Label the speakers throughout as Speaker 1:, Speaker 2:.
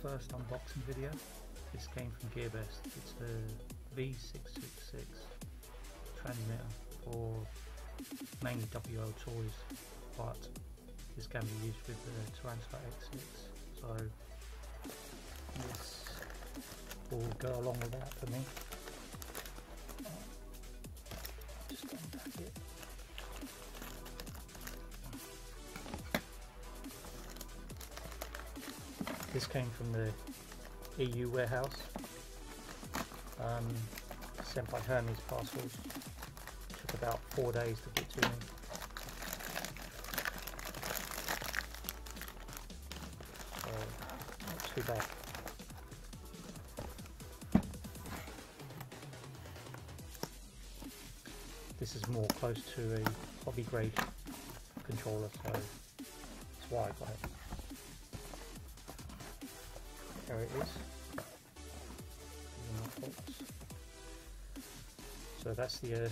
Speaker 1: first unboxing video. This came from Gearbest. It's a V666 transmitter for mainly WLtoys, but this can be used with the Tarantula X6, so this will go along with that for me. Just unpack it. This came from the EU warehouse, sent by Hermes parcels. Took about 4 days to get to me. So, not too bad. This is more close to a hobby grade controller, so that's why I got it. There it is. So that's the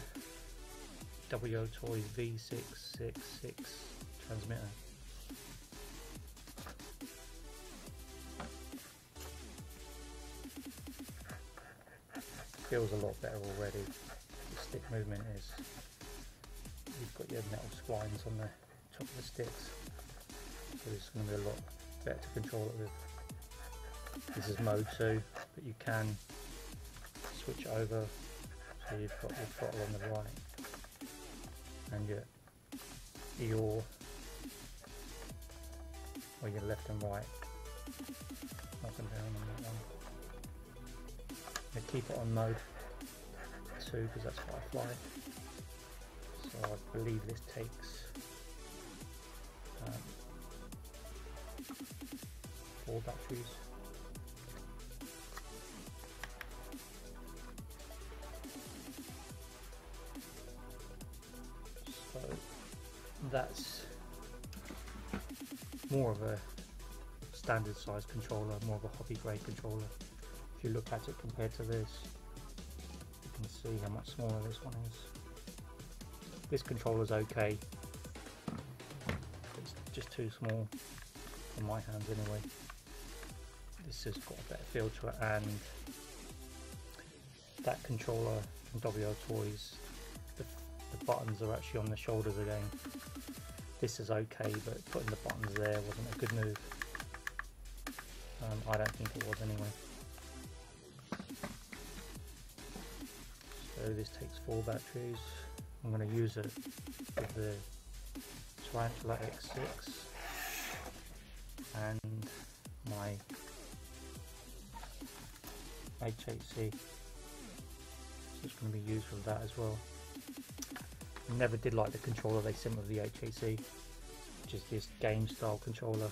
Speaker 1: WLtoys V666 transmitter. Feels a lot better already. The stick movement is, you've got your metal splines on the top of the sticks, so it's going to be a lot better to control it with. This is mode 2, but you can switch over, so you've got your throttle on the right and your left and right, up and down on that one. I keep it on mode 2 because that's what I fly. So I believe this takes 4 batteries. So that's more of a standard size controller, more of a hobby grade controller. If you look at it compared to this, you can see how much smaller this one is. This controller is okay, it's just too small for my hands anyway. This has got a better feel to it, and that controller from WLtoys, the buttons are actually on the shoulders again. This is okay, but putting the buttons there wasn't a good move. I don't think it was anyway. So this takes 4 batteries. I'm going to use it with the Tarantula X6 and my H8c. So it's going to be used with that as well. I never did like the controller they sent with the H8c, which is this game style controller.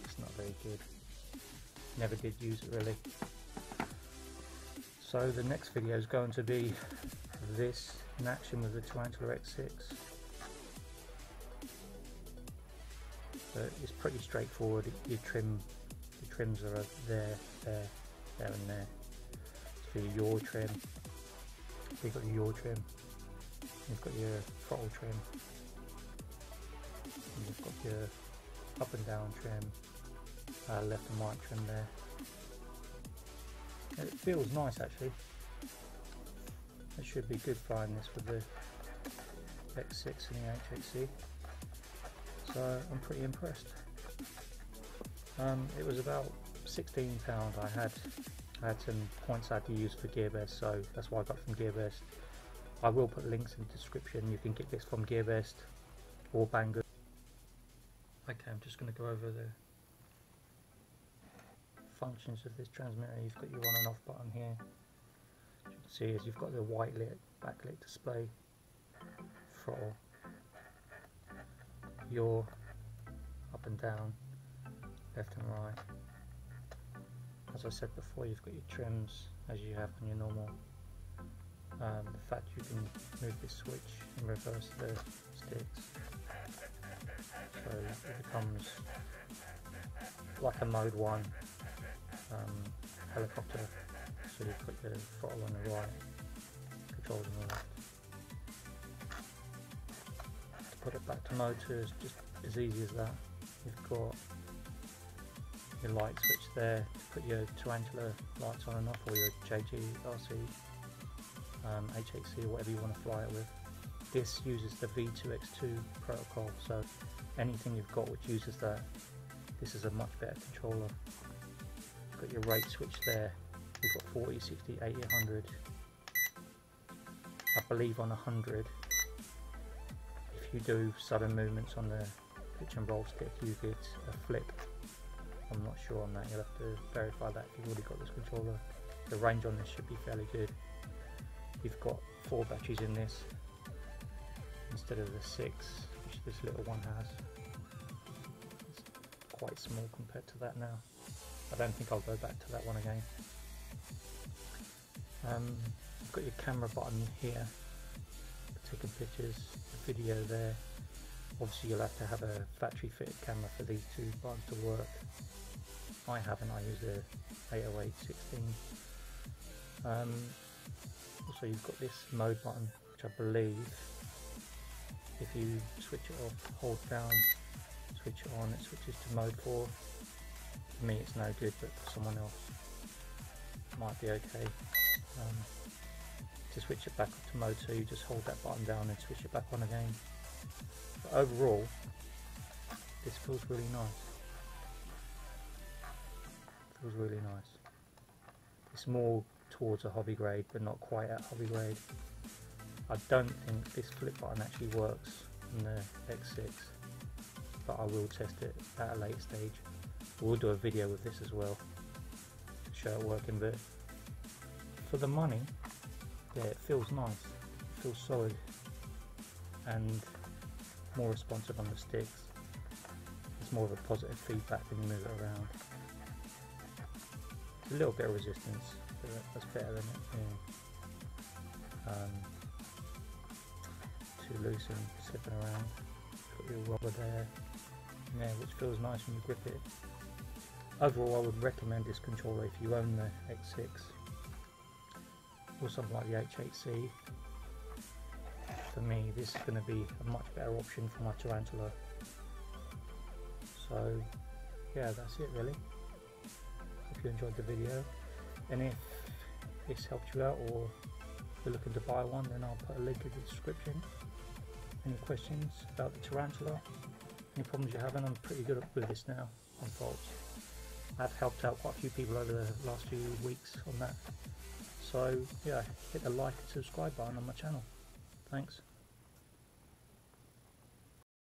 Speaker 1: It's not very good. Never did use it really. So the next video is going to be this in action with the Tarantula X6. So it's pretty straightforward. Your trims are there, there, and there. So for your yaw trim, you've got your yaw trim. You've got your throttle trim. And you've got your up and down trim, left and right trim there. And it feels nice actually. It should be good flying this with the X6 and the H8c. So I'm pretty impressed. It was about £16. I had some points I had to use for Gearbest, so that's why I got from Gearbest. I will put links in the description. You can get this from Gearbest or Banggood. Okay, I'm just going to go over the functions of this transmitter. You've got your on and off button here. As you can see, is you've got the white lit, backlit display, throttle, your up and down, left and right. As I said before, you've got your trims as you have on your normal. The fact you can move this switch and reverse the sticks, so it becomes like a mode 1 helicopter. So you've got your throttle on the right, controls on the left. To put it back to mode 2 is just as easy as that. You've got your light switch there to put your Tarantula lights on and off, or your JJRC H8c or whatever you want to fly it with. This uses the V2X2 protocol, so anything you've got which uses that, this is a much better controller. You've got your rate switch there, you've got 40, 60, 80, 100. I believe on 100, if you do sudden movements on the pitch and roll stick, you get a flip. I'm not sure on that, you'll have to verify that if you've already got this controller. The range on this should be fairly good. You've got 4 batteries in this instead of the 6 which this little one has. It's quite small compared to that now. I don't think I'll go back to that one again. You've got your camera button here for taking pictures, video there. Obviously you'll have to have a factory fitted camera for these 2 buttons to work. I haven't, I use a 808/16. Also you've got this mode button, which I believe if you switch it off, hold down, switch it on, it switches to mode 4. For me it's no good, but for someone else it might be okay. To switch it back up to mode 2, you just hold that button down and switch it back on again. But overall, this feels really nice. Feels really nice. It's more towards a hobby grade, but not quite at hobby grade. I don't think this flip button actually works in the X6, but I will test it at a later stage. We'll do a video with this as well to show it working, but for the money, yeah, it feels nice, it feels solid and more responsive on the sticks. It's more of a positive feedback when you move it around. It's a little bit of resistance, but that's better than it being too loose and slipping around. Got your rubber there, which feels nice when you grip it. Overall, I would recommend this controller if you own the X6 or something like the H8c. For me, this is going to be a much better option for my Tarantula. So yeah, that's it really. Hope you enjoyed the video, and if this helped you out or you're looking to buy one, then I'll put a link in the description. Any questions about the Tarantula, any problems you're having, I'm pretty good with this now on faults. I've helped out quite a few people over the last few weeks on that. So yeah, hit the like and subscribe button on my channel. Thanks.